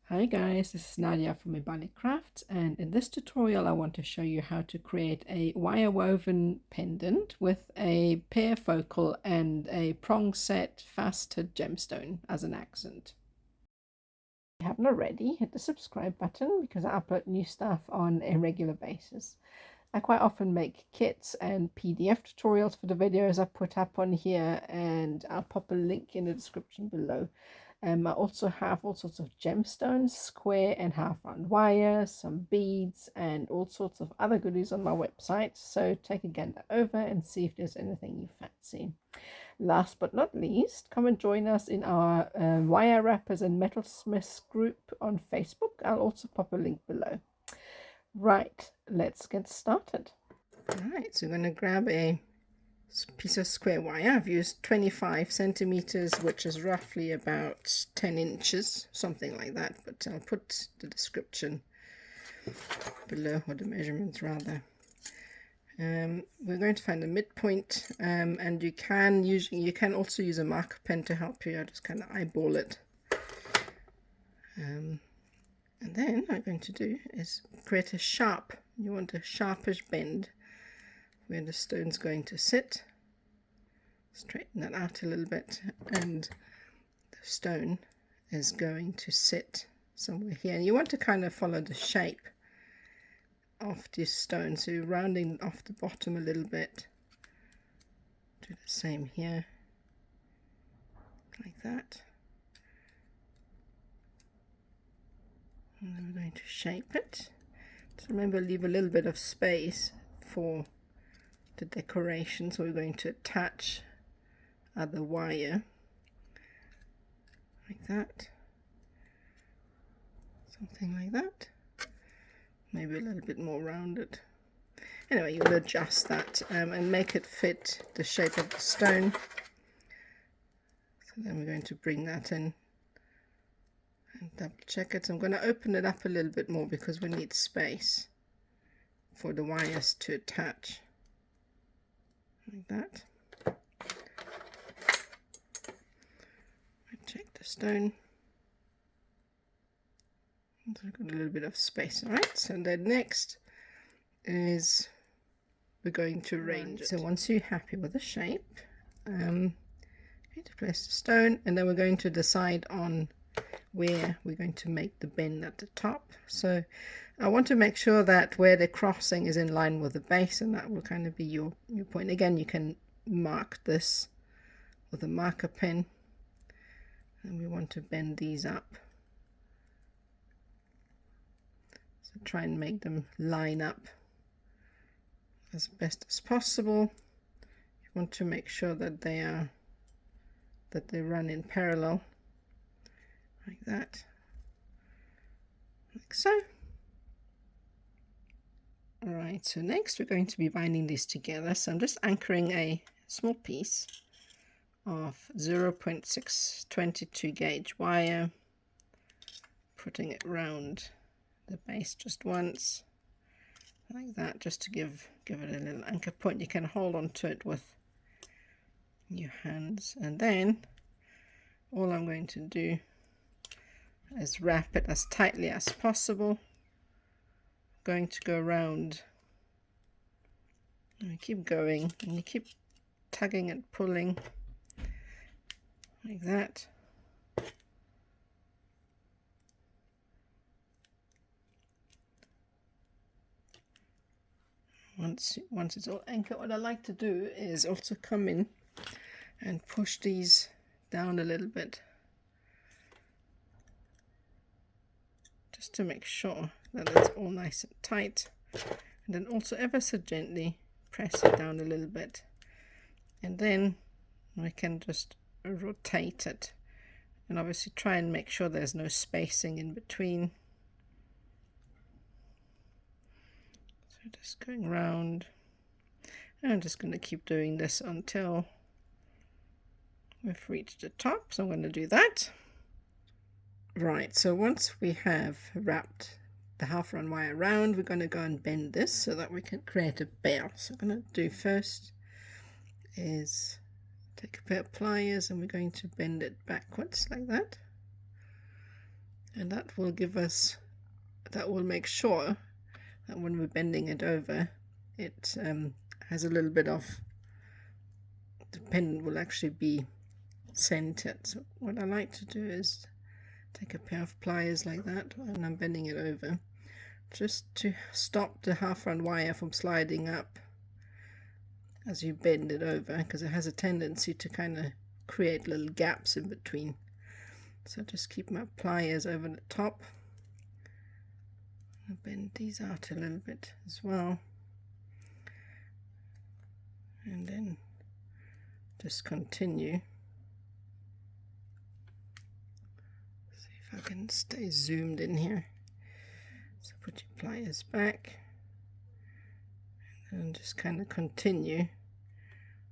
Hi guys, this is Nadia from Imbali Crafts, and in this tutorial I want to show you how to create a wire woven pendant with a pear focal and a prong set faceted gemstone as an accent. If you haven't already, hit the subscribe button because I upload new stuff on a regular basis. I quite often make kits and PDF tutorials for the videos I put up on here, and I'll pop a link in the description below. I also have all sorts of gemstones, square and half round wire, some beads, and all sorts of other goodies on my website. So take a gander over and see if there's anything you fancy. Last but not least, come and join us in our wire wrappers and metalsmiths group on Facebook. I'll also pop a link below. Right, let's get started. Alright, so we're going to grab a piece of square wire. I've used 25 centimeters, which is roughly about 10 inches, something like that, but I'll put the description below, or the measurements rather. We're going to find the midpoint, and you can also use a marker pen to help you. I just kind of eyeball it. And then what I'm going to do is create a sharp, you want a sharpish bend where the stone's going to sit. Straighten that out a little bit, and the stone is going to sit somewhere here. And you want to kind of follow the shape of this stone, so you're rounding off the bottom a little bit. Do the same here, like that. And then we're going to shape it. So remember, leave a little bit of space for the decoration. So we're going to attach other wire like that, something like that, maybe a little bit more rounded. Anyway, you'll adjust that and make it fit the shape of the stone. So then we're going to bring that in and double check it. So I'm going to open it up a little bit more because we need space for the wires to attach, like that. Check the stone. So I've got a little bit of space. Alright, so then next is we're going to arrange it. So once you're happy with the shape, you're going to place the stone, and then we're going to decide on where we're going to make the bend at the top. So I want to make sure that where the crossing is in line with the base, and that will kind of be your point. Again, you can mark this with a marker pen, and we want to bend these up. So try and make them line up as best as possible. You want to make sure that they run in parallel, like that, like so. All right, so next we're going to be binding these together. So I'm just anchoring a small piece of 0.622 gauge wire, putting it round the base just once, like that, just to give it a little anchor point. You can hold on to it with your hands, and then all I'm going to do is wrap it as tightly as possible. I'm going to go around, and you keep going, and you keep tugging and pulling, like that. Once it's all anchored, what I like to do is also come in and push these down a little bit, just to make sure that it's all nice and tight, and then also ever so gently press it down a little bit, and then we can just rotate it, and obviously try and make sure there's no spacing in between. So just going round, and I'm just going to keep doing this until we've reached the top. So I'm going to do that. Right, so once we have wrapped the half round wire around, we're going to go and bend this so that we can create a bell. So I'm going to do first is take a pair of pliers, and we're going to bend it backwards like that. and that will give us, that will make sure that when we're bending it over, it has a little bit of, the pendant will actually be centered. So what I like to do is take a pair of pliers like that, and I'm bending it over just to stop the half round wire from sliding up as you bend it over, because it has a tendency to kind of create little gaps in between. So just keep my pliers over the top. I'll bend these out a little bit as well, and then just continue. See if I can stay zoomed in here. So put your pliers back and just kind of continue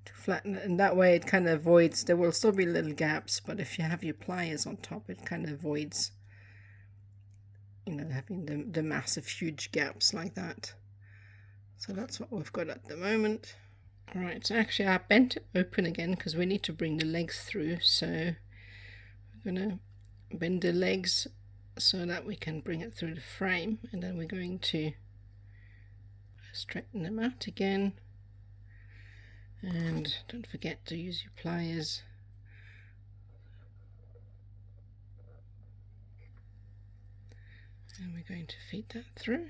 to flatten it, and that way it kind of avoids, there will still be little gaps, but if you have your pliers on top, it kind of avoids, you know, having the massive huge gaps like that. So that's what we've got at the moment. Alright, so actually I bent it open again because we need to bring the legs through, so we're going to bend the legs so that we can bring it through the frame, and then we're going to straighten them out again, and don't forget to use your pliers. And we're going to feed that through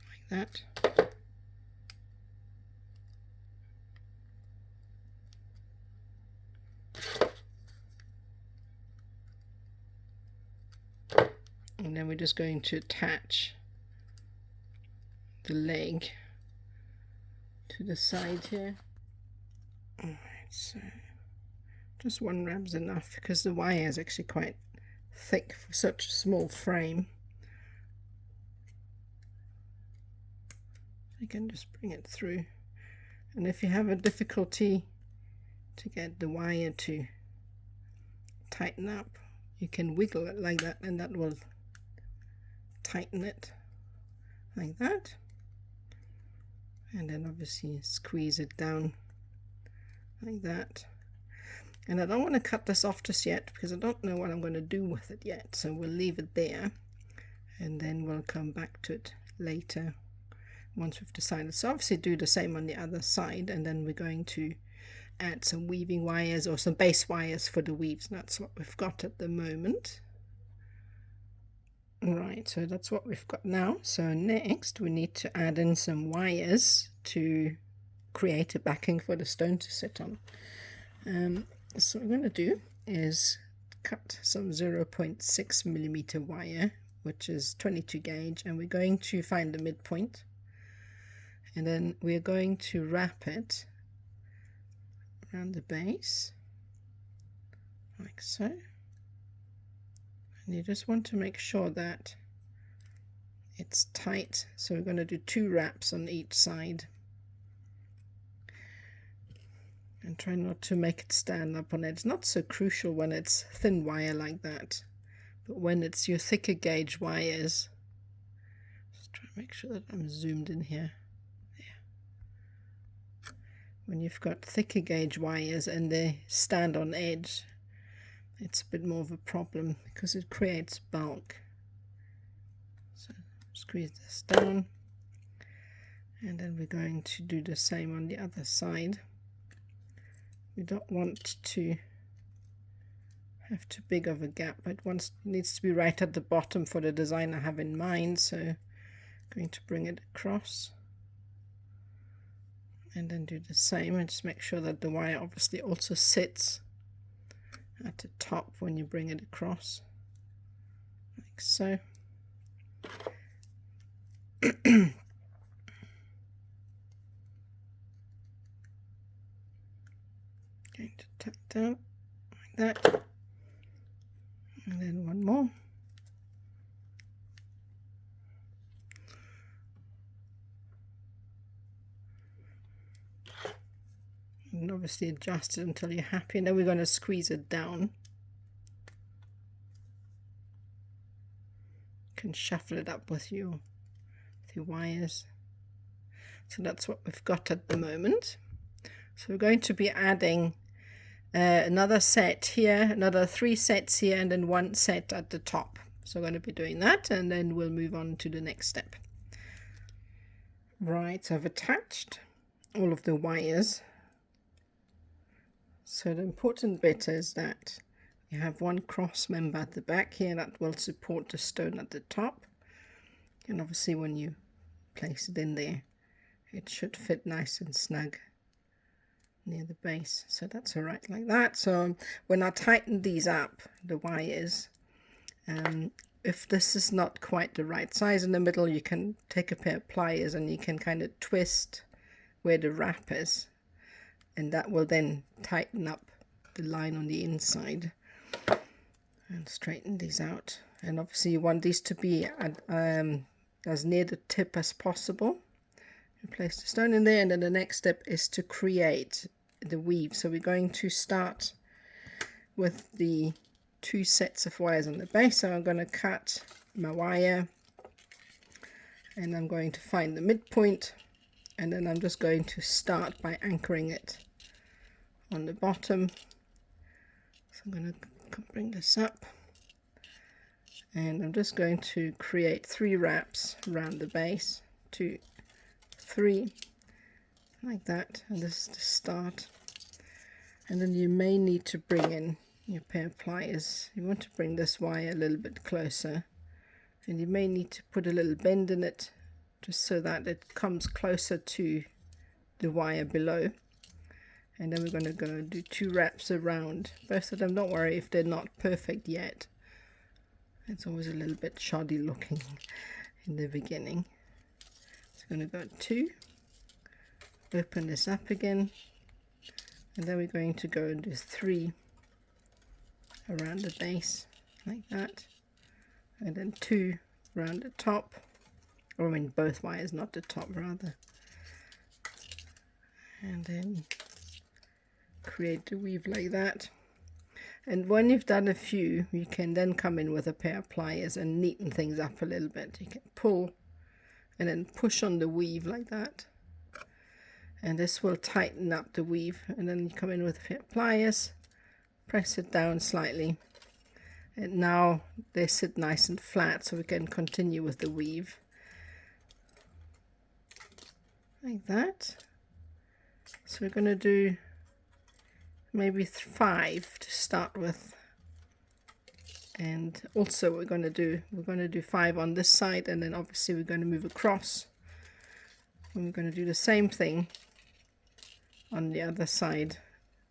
like that. And then we're just going to attach the leg to the side here. Alright, so just one wrap's enough because the wire is actually quite thick for such a small frame. You can just bring it through, and if you have a difficulty to get the wire to tighten up, you can wiggle it like that, and that will tighten it like that. And then obviously squeeze it down like that. And I don't want to cut this off just yet because I don't know what I'm going to do with it yet, so we'll leave it there and then we'll come back to it later once we've decided. So obviously do the same on the other side, and then we're going to add some weaving wires or some base wires for the weaves. That's what we've got at the moment. Right, so that's what we've got now. So next we need to add in some wires to create a backing for the stone to sit on. So what we're going to do is cut some 0.6 millimeter wire, which is 22 gauge, and we're going to find the midpoint, and then we're going to wrap it around the base like so. And you just want to make sure that it's tight, so we're going to do 2 wraps on each side, and try not to make it stand up on it. It's not so crucial when it's thin wire like that, but when it's your thicker gauge wires, just try to make sure that I'm zoomed in here. There. When you've got thicker gauge wires and they stand on edge, it's a bit more of a problem because it creates bulk. So squeeze this down, and then we're going to do the same on the other side. We don't want to have too big of a gap. It needs to be right at the bottom for the design I have in mind, so I'm going to bring it across and then do the same, and just make sure that the wire obviously also sits at the top when you bring it across like so. Going to tap down like that, and then one more. And obviously adjust it until you're happy, and then we're going to squeeze it down. You can shuffle it up with your wires. So that's what we've got at the moment. So we're going to be adding another set here, another 3 sets here, and then 1 set at the top. So I'm going to be doing that, and then we'll move on to the next step. Right, so I've attached all of the wires. So the important bit is that you have one cross member at the back here that will support the stone at the top, and obviously when you place it in there it should fit nice and snug near the base, so that's all right like that. So when I tighten these up, the wires, if this is not quite the right size in the middle, you can take a pair of pliers and you can kind of twist where the wrap is, and that will then tighten up the line on the inside and straighten these out. And obviously you want these to be at, as near the tip as possible. You place the stone in there, and then the next step is to create the weave. So we're going to start with the 2 sets of wires on the base. So I'm going to cut my wire, and I'm going to find the midpoint, and then I'm just going to start by anchoring it on the bottom. So I'm going to bring this up, and I'm just going to create 3 wraps around the base, 2, 3, like that, and this is the start. And then you may need to bring in your pair of pliers. You want to bring this wire a little bit closer, and you may need to put a little bend in it just so that it comes closer to the wire below. And then we're going to go do 2 wraps around both of them. Don't worry if they're not perfect yet, it's always a little bit shoddy looking in the beginning. So I'm going to go 2, open this up again, and then we're going to go and do 3 around the base like that, and then 2 around the top, or I mean both wires, not the top rather, and then create the weave like that. And when you've done a few, you can then come in with a pair of pliers and neaten things up a little bit. You can pull and then push on the weave like that, and this will tighten up the weave. And then you come in with a pair of pliers, press it down slightly, and now they sit nice and flat, so we can continue with the weave like that. So we're going to do maybe 5 to start with, and also we're going to do 5 on this side, and then obviously we're going to move across and we're going to do the same thing on the other side.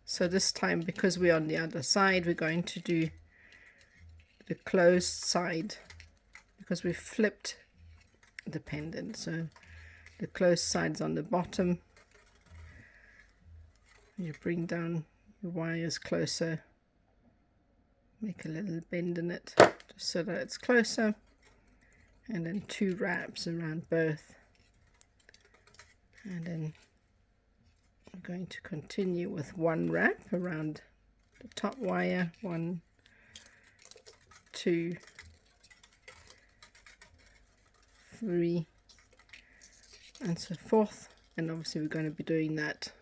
So this time, because we're on the other side, we're going to do the closed side because we flipped the pendant. So the closed side's on the bottom. You bring down your wires closer, make a little bend in it just so that it's closer, and then 2 wraps around both, and then I'm going to continue with 1 wrap around the top wire, 1, 2, 3, and so forth. And obviously we're going to be doing that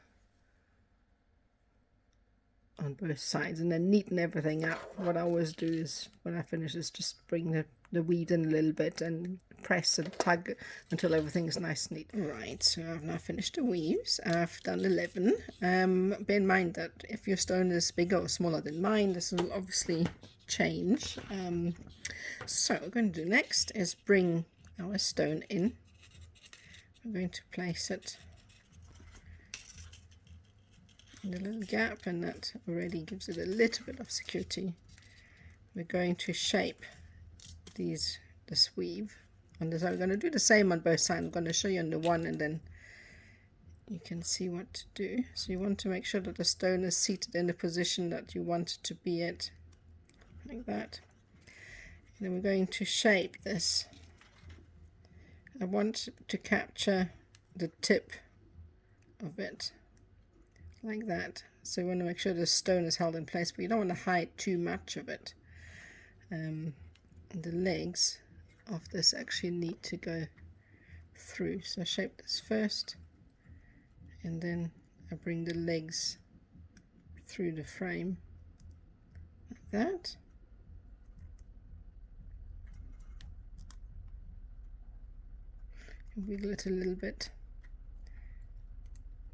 on both sides, and then neaten everything up. What I always do is when I finish is just bring the weave in a little bit and press and tug until everything's nice and neat. Right, so I've now finished the weaves. I've done 11. Bear in mind that if your stone is bigger or smaller than mine, this will obviously change. So what we're going to do next is bring our stone in. I'm going to place it in a little gap, and that already gives it a little bit of security. We're going to shape this weave on this. I'm going to do the same on both sides. I'm going to show you on the one, and then you can see what to do. So you want to make sure that the stone is seated in the position that you want it to be at, like that. And then we're going to shape this. I want to capture the tip of it like that. So we want to make sure the stone is held in place, but you don't want to hide too much of it. The legs of this actually need to go through. So I shape this first, and then I bring the legs through the frame like that. Wiggle it a little bit.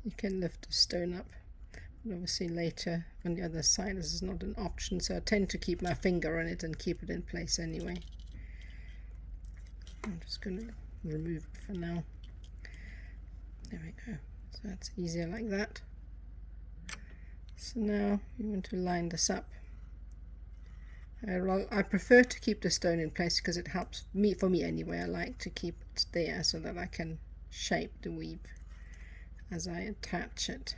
You can lift the stone up, but obviously later on the other side this is not an option, so I tend to keep my finger on it and keep it in place anyway. I'm just going to remove it for now. There we go. So that's easier like that. So now you want to line this up. I prefer to keep the stone in place because it helps me, for me anyway. I like to keep it there so that I can shape the weave as I attach it.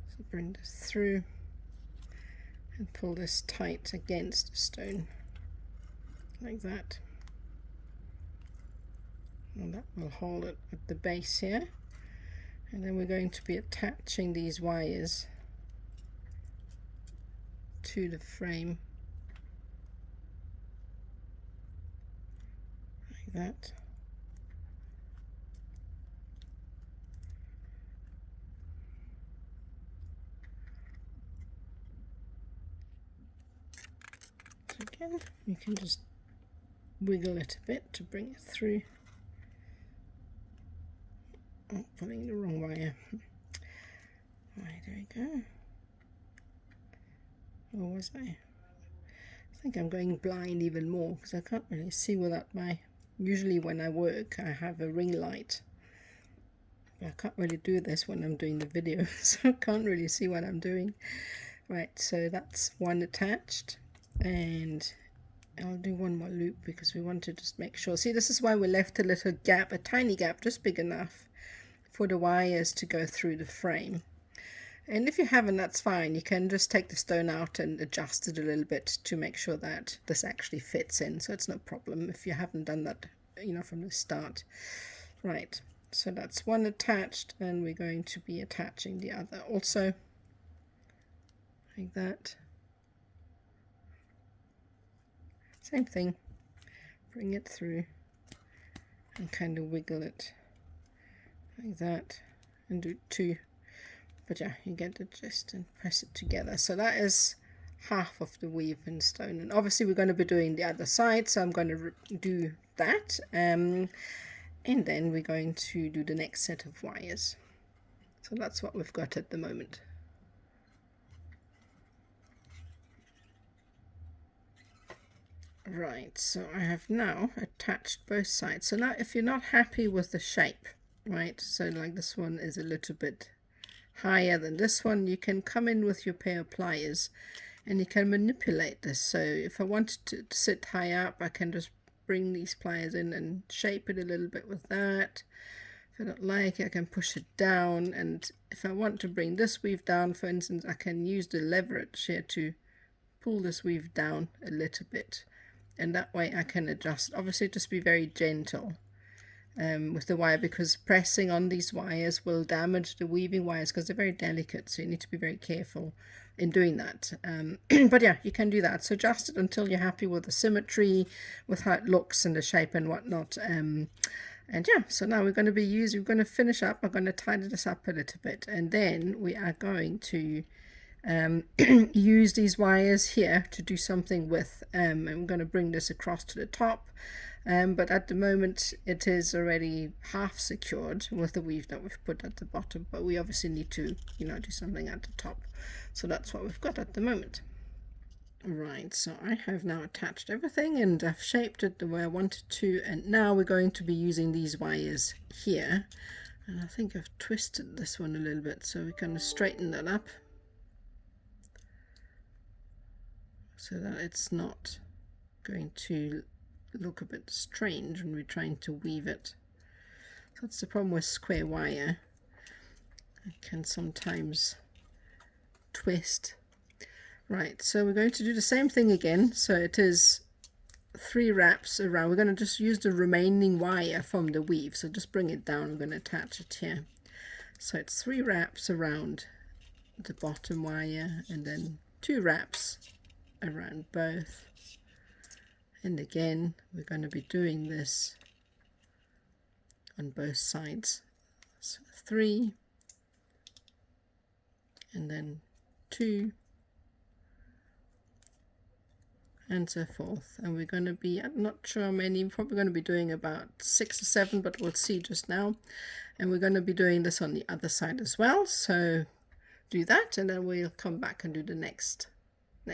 So bring this through and pull this tight against the stone like that. And that will hold it at the base here. And then we're going to be attaching these wires to the frame like that. So again, you can just wiggle it a bit to bring it through. Oh, pulling the wrong wire. Right, there we go. Or was I? I think I'm going blind even more because I can't really see without my... Usually when I work I have a ring light. I can't really do this when I'm doing the video, so I can't really see what I'm doing. Right, so that's one attached, and I'll do one more loop because we want to just make sure. See, this is why we left a little gap, a tiny gap, just big enough for the wires to go through the frame. And if you haven't, that's fine. You can just take the stone out and adjust it a little bit to make sure that this actually fits in. So it's no problem if you haven't done that, you know, from the start. Right, so that's one attached, and we're going to be attaching the other also like that. Same thing. Bring it through and kind of wiggle it like that and do two. But yeah, you get the gist and press it together. So that is half of the weave in stone, and obviously we're going to be doing the other side, so I'm going to do that, and then we're going to do the next set of wires. So that's what we've got at the moment. Right, so I have now attached both sides. So now if you're not happy with the shape, right, so like this one is a little bit higher than this one, you can come in with your pair of pliers and you can manipulate this. So if I want to sit high up, I can just bring these pliers in and shape it a little bit with that. If I don't like it, I can push it down, and if I want to bring this weave down, for instance, I can use the leverage here to pull this weave down a little bit, and that way I can adjust. Obviously just be very gentle with the wire, because pressing on these wires will damage the weaving wires because they're very delicate, so you need to be very careful in doing that. But yeah, you can do that. So adjust it until you're happy with the symmetry, with how it looks and the shape and whatnot. And yeah, so now we're going to finish up. I'm going to tidy this up a little bit, and then we are going to use these wires here to do something with, and I'm going to bring this across to the top. But at the moment it is already half secured with the weave that we've put at the bottom, but we obviously need to, you know, do something at the top. So that's what we've got at the moment. Right, so I have now attached everything and I've shaped it the way I wanted to, and now we're going to be using these wires here, and I think I've twisted this one a little bit, so we're going to straighten that up so that it's not going to look a bit strange when we're trying to weave it. So that's the problem with square wire. It can sometimes twist. Right, so we're going to do the same thing again. So it is 3 wraps around. We're going to just use the remaining wire from the weave. So just bring it down. I'm going to attach it here. So it's 3 wraps around the bottom wire, and then 2 wraps around both. And again, we're going to be doing this on both sides. So 3, and then 2, and so forth. And we're going to be, I'm not sure how many, probably going to be doing about 6 or 7, but we'll see just now. And we're going to be doing this on the other side as well, so do that, and then we'll come back and do the next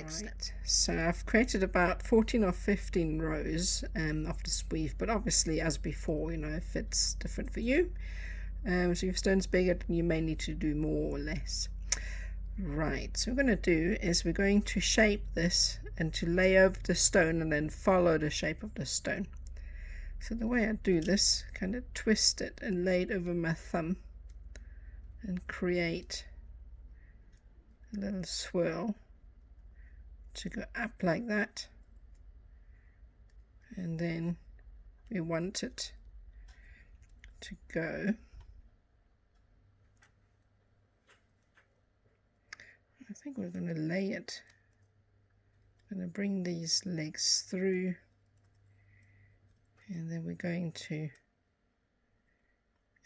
step. So I've created about 14 or 15 rows of this weave, but obviously, as before, you know, if it's different for you, so if your stone's bigger, then you may need to do more or less. Right, so what we're going to do is we're going to shape this and to lay over the stone and then follow the shape of the stone. So the way I do this, kind of twist it and lay it over my thumb and create a little swirl to go up like that, and then we want it to go, I think we're going to lay it, I'm going to bring these legs through, and then we're going to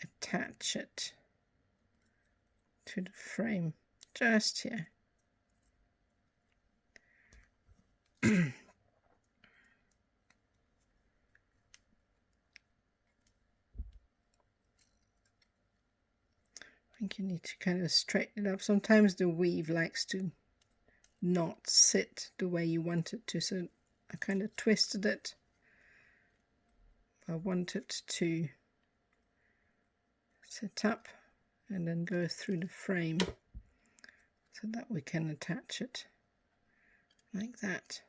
attach it to the frame just here. I think you need to kind of straighten it up. Sometimes the weave likes to not sit the way you want it to, so I kind of twisted it. I want it to sit up and then go through the frame so that we can attach it like that.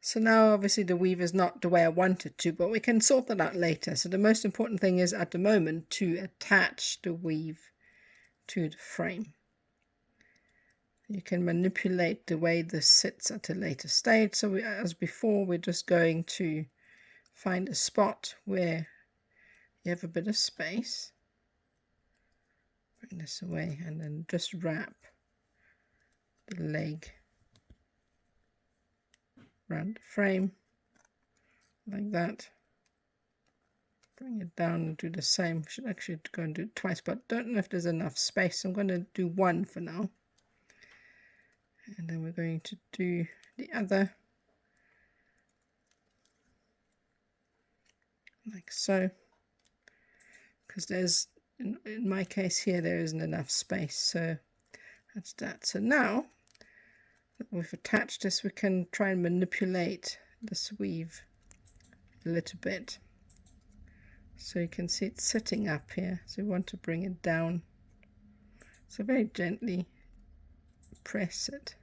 So now obviously the weave is not the way I want it to, but we can sort that out later. So the most important thing is at the moment to attach the weave to the frame. You can manipulate the way this sits at a later stage. So as before, we're just going to find a spot where you have a bit of space. Bring this away and then just wrap the leg around the frame like that. Bring it down and do the same. Should actually go and do it twice, but don't know if there's enough space. I'm going to do one for now, and then we're going to do the other like so, because there's in my case here there isn't enough space, so that's that. So now that we've attached this, we can try and manipulate this weave a little bit. So you can see it's sitting up here, so we want to bring it down. So very gently press it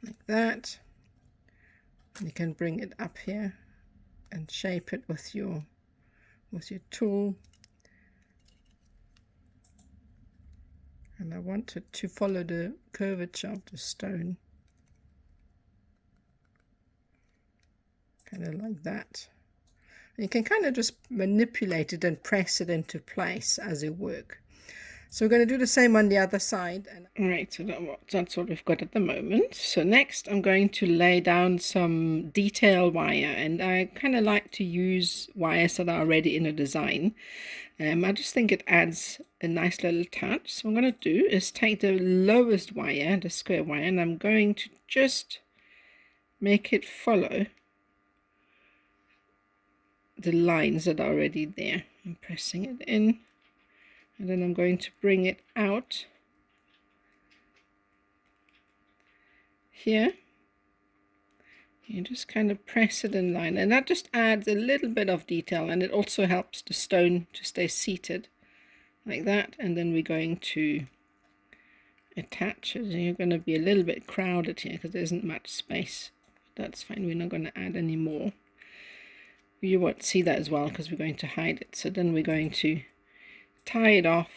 like that. And you can bring it up here and shape it with your tool. And I want it to follow the curvature of the stone, kind of like that. And you can kind of just manipulate it and press it into place as you work. So we're going to do the same on the other side. Alright, so that's what we've got at the moment. So next I'm going to lay down some detail wire, and I kind of like to use wires that are already in a design. I just think it adds a nice little touch. So what I'm going to do is take the lowest wire, the square wire, and I'm going to just make it follow the lines that are already there. I'm pressing it in, and then I'm going to bring it out here. You just kind of press it in line, and that just adds a little bit of detail, and it also helps the stone to stay seated like that. And then we're going to attach it, and you're going to be a little bit crowded here because there isn't much space. That's fine, we're not going to add any more. You won't see that as well because we're going to hide it. So then we're going to tie it off,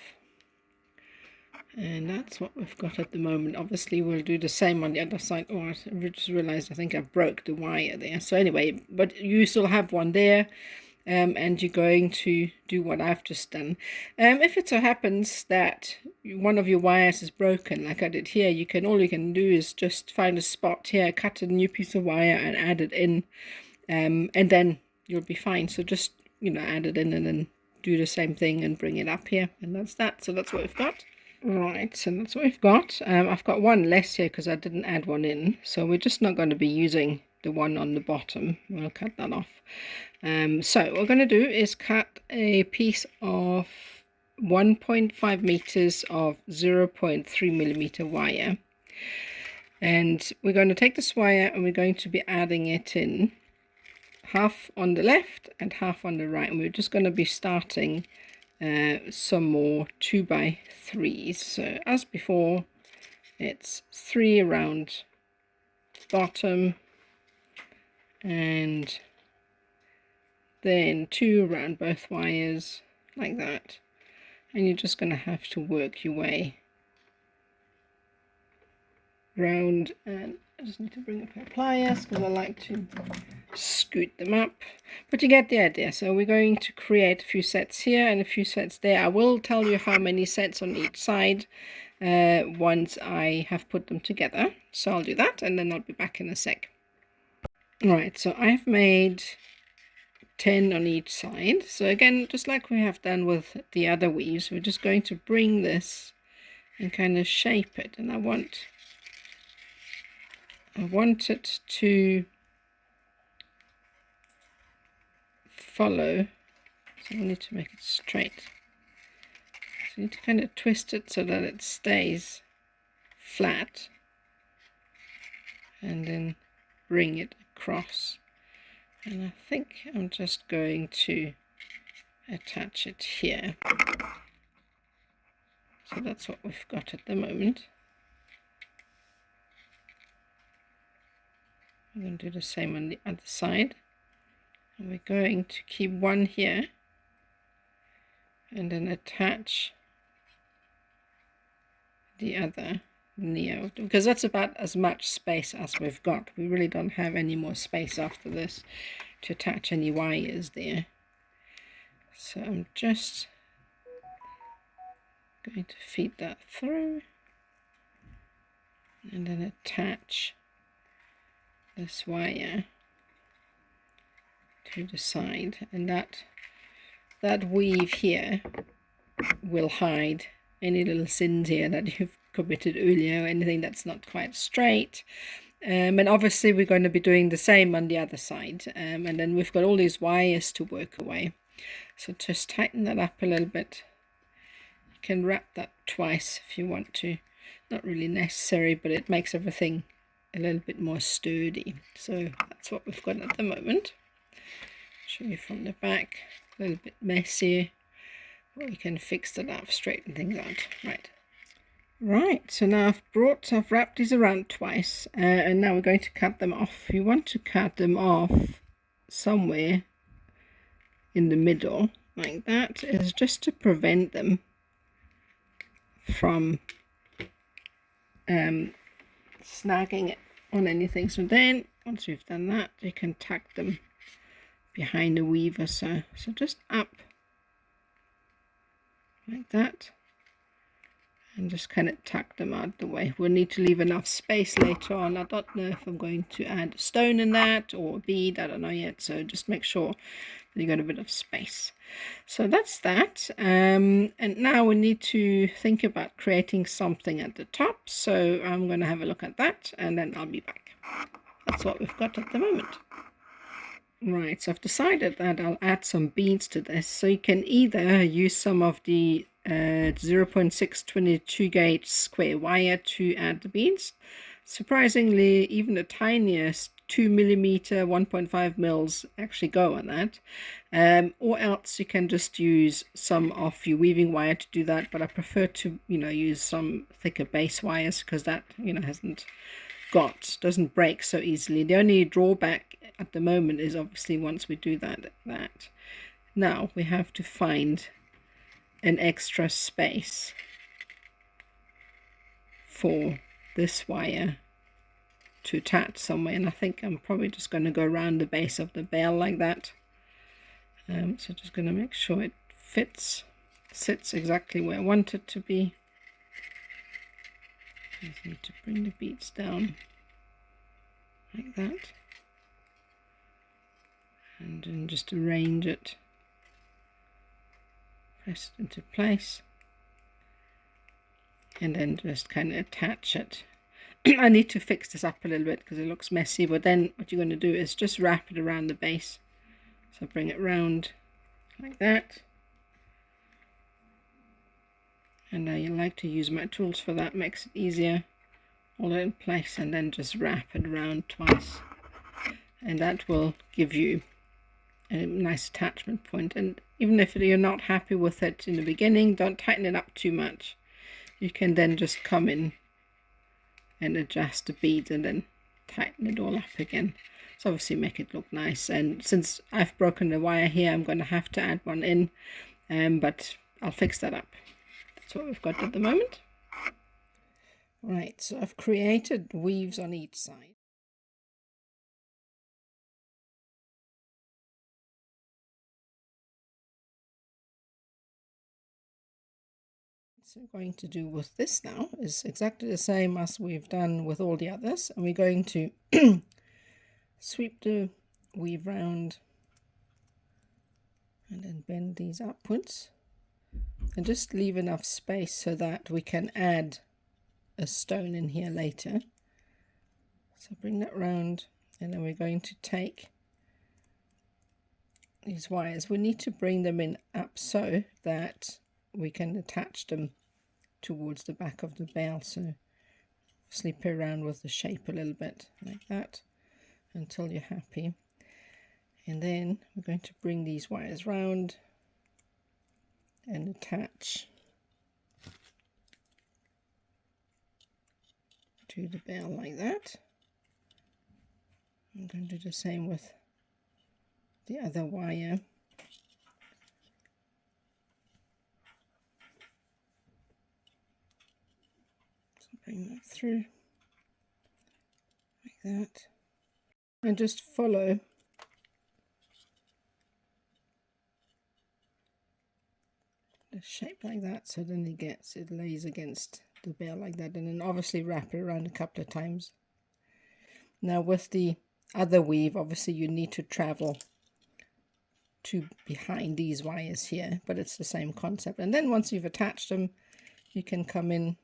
and that's what we've got at the moment. Obviously we'll do the same on the other side. Oh, I just realized I think I broke the wire there. So anyway, but you still have one there, and you're going to do what I've just done. If it so happens that one of your wires is broken like I did here, all you can do is just find a spot here, cut a new piece of wire and add it in, and then you'll be fine. So just, add it in and then do the same thing and bring it up here, and that's that. So that's what we've got. Right, so that's what we've got. I've got one less here because I didn't add one in, so we're just not going to be using the one on the bottom. We'll cut that off. So what we're going to do is cut a piece of 1.5 meters of 0.3 millimeter wire, and we're going to take this wire and we're going to be adding it in half on the left and half on the right, and we're just going to be starting some more 2x3s. So as before, it's 3 around bottom and then 2 around both wires like that, and you're just going to have to work your way round. And I just need to bring a pair of pliers because I like to scoot them up, but you get the idea. So we're going to create a few sets here and a few sets there. I will tell you how many sets on each side once I have put them together, so I'll do that and then I'll be back in a sec. Right, so I've made 10 on each side. So again, just like we have done with the other weaves, we're just going to bring this and kind of shape it, and I want it to follow, so I need to make it straight. So you need to kind of twist it so that it stays flat and then bring it across. And I think I'm just going to attach it here. So that's what we've got at the moment. I'm going to do the same on the other side. And we're going to keep one here and then attach the other near, because that's about as much space as we've got. We really don't have any more space after this to attach any wires there. So I'm just going to feed that through and then attach this wire to the side, and that weave here will hide any little sins here that you've committed earlier, anything that's not quite straight. And obviously we're going to be doing the same on the other side, and then we've got all these wires to work away. So just tighten that up a little bit. You can wrap that twice if you want to, not really necessary, but it makes everything a little bit more sturdy. So that's what we've got at the moment. Show you from the back, a little bit messy, but we can fix that up, straighten things out. Right, so now I've wrapped these around twice, and now we're going to cut them off. You want to cut them off somewhere in the middle, like that, is just to prevent them from snagging it on anything. So then, once we've done that, you can tuck them behind the weaver, so just up like that, and just kind of tuck them out the way. We'll need to leave enough space later on. I don't know if I'm going to add a stone in that or a bead, I don't know yet, so just make sure that you got a bit of space. So that's that, and now we need to think about creating something at the top, so I'm going to have a look at that and then I'll be back. That's what we've got at the moment. Right, so I've decided that I'll add some beads to this, so you can either use some of the 0.622 gauge square wire to add the beads. Surprisingly, even the tiniest 2 millimeter 1.5 mils actually go on that, or else you can just use some of your weaving wire to do that, but I prefer to use some thicker base wires because that doesn't break so easily. The only drawback at the moment is obviously once we do that now we have to find an extra space for this wire to attach somewhere, and I think I'm probably just going to go around the base of the bell like that. So just going to make sure it sits exactly where I want it to be. Just need to bring the beads down like that, and then just arrange it, press it into place. and then just kind of attach it. I need to fix this up a little bit because it looks messy, but then what you're going to do is just wrap it around the base. So bring it round like that. And I like to use my tools for that, makes it easier. Hold it in place and then just wrap it around twice. And that will give you a nice attachment point. And even if you're not happy with it in the beginning, don't tighten it up too much. You can then just come in and adjust the beads and then tighten it all up again. So obviously make it look nice. And since I've broken the wire here, I'm going to have to add one in, but I'll fix that up. That's what we've got at the moment. Right, so I've created weaves on each side. So we're going to do with this now is exactly the same as we've done with all the others, and we're going to sweep the weave round and then bend these upwards and just leave enough space so that we can add a stone in here later. So bring that round, and then we're going to take these wires. We need to bring them in up so that we can attach them towards the back of the bell. So slip around with the shape a little bit like that until you're happy. And then we're going to bring these wires round and attach to the bell like that. I'm going to do the same with the other wire. So bring that through like that, and just follow the shape like that, so then it lays against the bell like that, and then obviously wrap it around a couple of times. Now with the other weave, obviously you need to travel to behind these wires here, but it's the same concept. And then once you've attached them, you can come in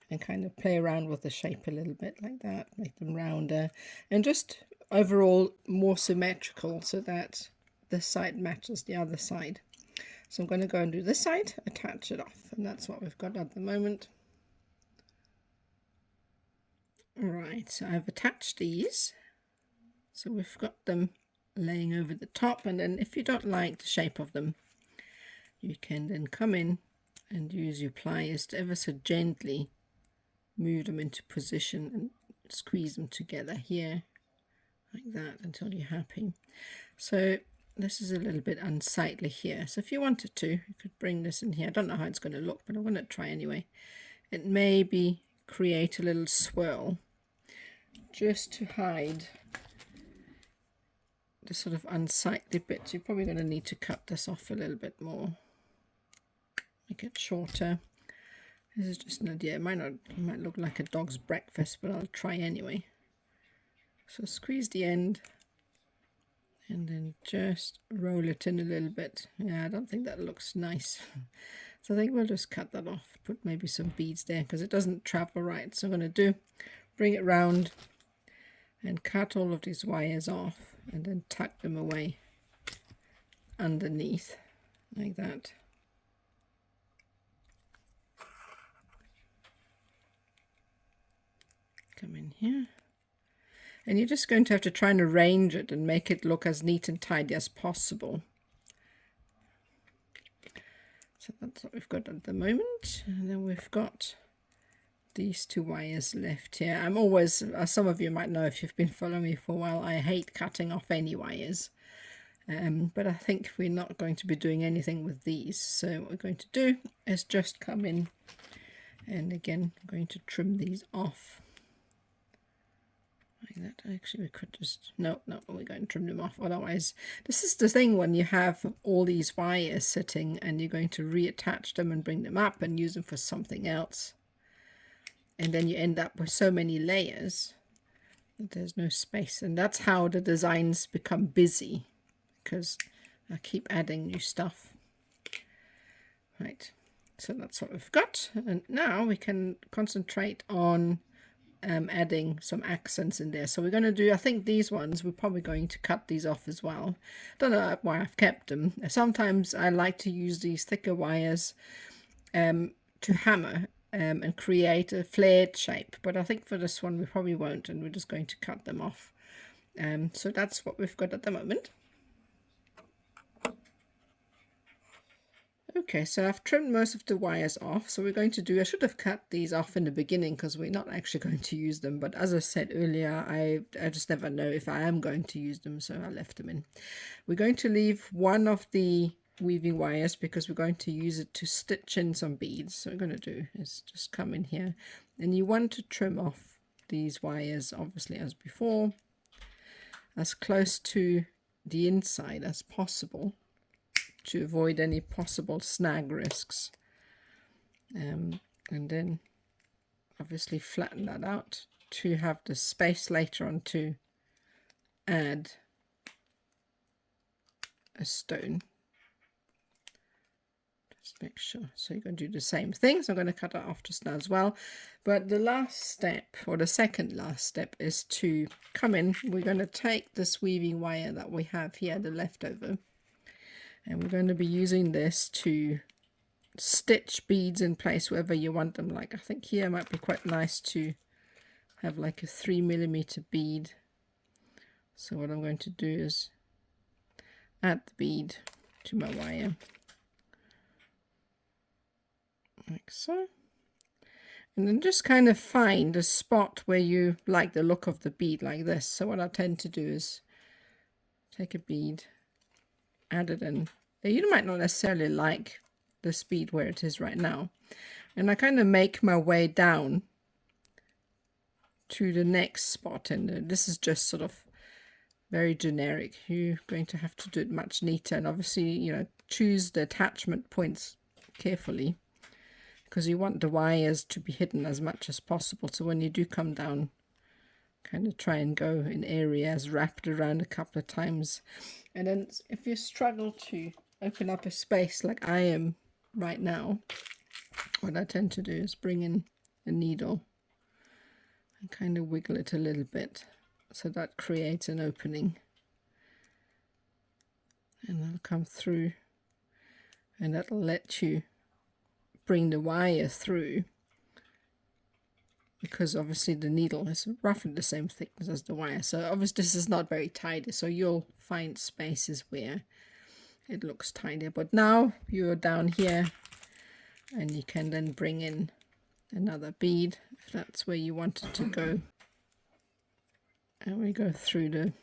and kind of play around with the shape a little bit like that, make them rounder and just overall more symmetrical so that this side matches the other side. So I'm going to go and do this side, attach it off, and that's what we've got at the moment. Right, so I've attached these, so we've got them laying over the top, and then if you don't like the shape of them, you can then come in and use your pliers to ever so gently move them into position and squeeze them together here like that until you're happy. So this is a little bit unsightly here, so if you wanted to, you could bring this in here. I don't know how it's going to look, but I'm going to try anyway. It maybe create a little swirl just to hide the sort of unsightly bits. You're probably going to need to cut this off a little bit more, make it shorter. This is just an idea. It might look like a dog's breakfast, but I'll try anyway. So squeeze the end and then just roll it in a little bit. Yeah, I don't think that looks nice. So I think we'll just cut that off, put maybe some beads there because it doesn't travel right. So I'm going to bring it round and cut all of these wires off and then tuck them away underneath like that. Come in here, and you're just going to have to try and arrange it and make it look as neat and tidy as possible. So that's what we've got at the moment, and then we've got these two wires left here. I'm always, as some of you might know if you've been following me for a while, I hate cutting off any wires, but I think we're not going to be doing anything with these. So what we're going to do is just come in, and again I'm going to trim these off like that. Actually, we could just no, we're going to trim them off. Otherwise, this is the thing when you have all these wires sitting and you're going to reattach them and bring them up and use them for something else, and then you end up with so many layers that there's no space. And that's how the designs become busy, because I keep adding new stuff. Right, So that's what we've got, and now we can concentrate on adding some accents in there. So we're going to do, I think these ones, we're probably going to cut these off as well. Don't know why I've kept them. Sometimes I like to use these thicker wires to hammer and create a flared shape, but I think for this one we probably won't, and we're just going to cut them off. So that's what we've got at the moment. Okay, so I've trimmed most of the wires off. So we're going to do, I should have cut these off in the beginning because we're not actually going to use them. But as I said earlier, I just never know if I am going to use them, so I left them in. We're going to leave one of the weaving wires because we're going to use it to stitch in some beads. So what we're going to do is just come in here, and you want to trim off these wires, obviously, as before, as close to the inside as possible, to avoid any possible snag risks, and then obviously flatten that out to have the space later on to add a stone. Just make sure. So you're going to do the same thing. So I'm going to cut it off just now as well. But the last step, or the second last step, is to come in. We're going to take this weaving wire that we have here, the leftover, and we're going to be using this to stitch beads in place wherever you want them. Like I think here might be quite nice to have like a 3mm bead. So what I'm going to do is add the bead to my wire, like so. And then just kind of find a spot where you like the look of the bead, like this. So what I tend to do is take a bead, add it in. You might not necessarily like the bead where it is right now, and I kind of make my way down to the next spot, and this is just sort of very generic. You're going to have to do it much neater, and obviously, you know, choose the attachment points carefully because you want the wires to be hidden as much as possible. So when you do come down, kind of try and go in areas, wrap it around a couple of times. And then if you struggle to open up a space like I am right now, what I tend to do is bring in a needle and kind of wiggle it a little bit, so that creates an opening, and that'll come through, and that'll let you bring the wire through, because obviously the needle is roughly the same thickness as the wire. So obviously this is not very tidy, so you'll find spaces where it looks tidier. But now you're down here, and you can then bring in another bead if that's where you want it to go, and we go through the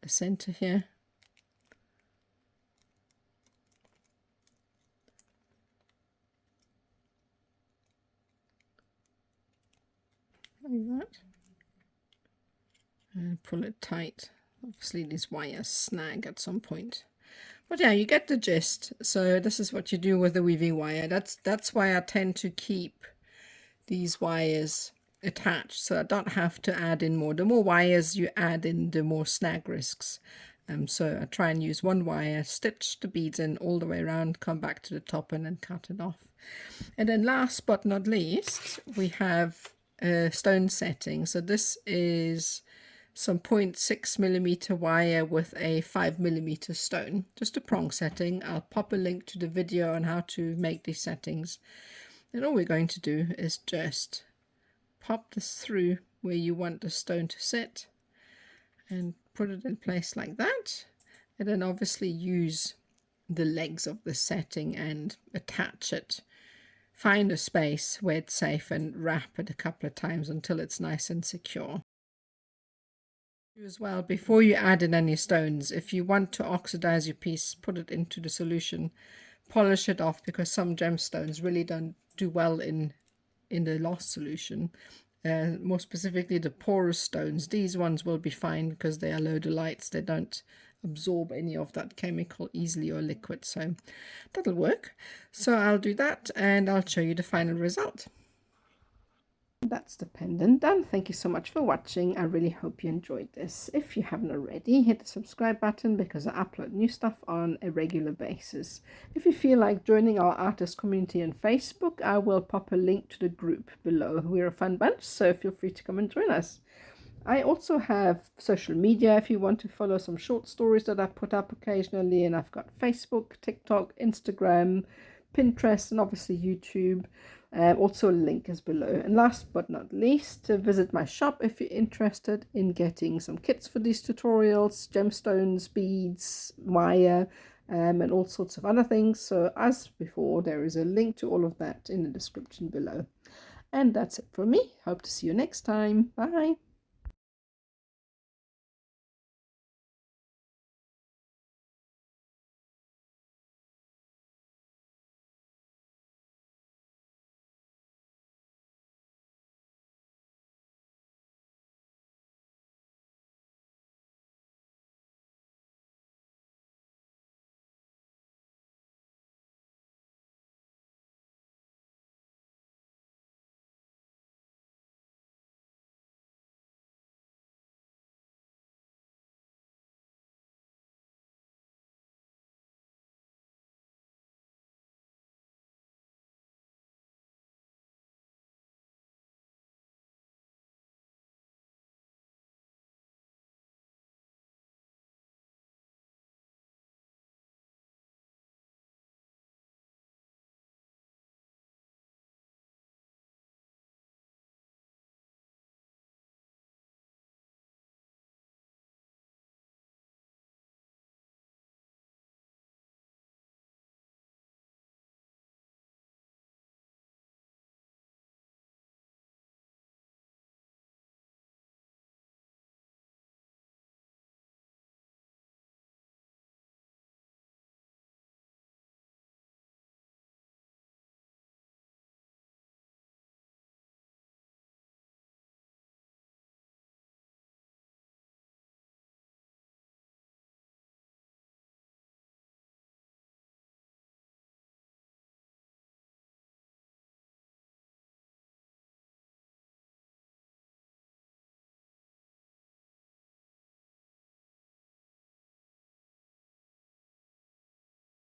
center here, like that, and pull it tight. Obviously these wires snag at some point, but yeah, you get the gist. So this is what you do with the weaving wire. That's why I tend to keep these wires attached, so I don't have to add in more. The more wires you add in, the more snag risks. So I try and use one wire, stitch the beads in all the way around, come back to the top, and then cut it off. And then last but not least, we have a stone setting. So this is some 0.6mm wire with a 5mm stone, just a prong setting. I'll pop a link to the video on how to make these settings. And all we're going to do is just pop this through where you want the stone to sit and put it in place like that, and then obviously use the legs of the setting and attach it. Find a space where it's safe and wrap it a couple of times until it's nice and secure. As well, before you add in any stones, if you want to oxidize your piece, put it into the solution, polish it off, because some gemstones really don't do well in the lost solution. More specifically the porous stones. These ones will be fine because they are lodolites. They don't absorb any of that chemical easily or liquid, so that'll work. So I'll do that and I'll show you the final result. That's the pendant done. Thank you so much for watching. I really hope you enjoyed this. If you haven't already, hit the subscribe button because I upload new stuff on a regular basis. If you feel like joining our artist community on Facebook, I will pop a link to the group below. We're a fun bunch, so feel free to come and join us. I also have social media if you want to follow some short stories that I put up occasionally, and I've got Facebook, TikTok, Instagram, Pinterest, and obviously YouTube. Also a link is below. And last but not least, to visit my shop if you're interested in getting some kits for these tutorials, gemstones, beads, wire, and all sorts of other things. So as before, there is a link to all of that in the description below. And that's it from me. Hope to see you next time. Bye.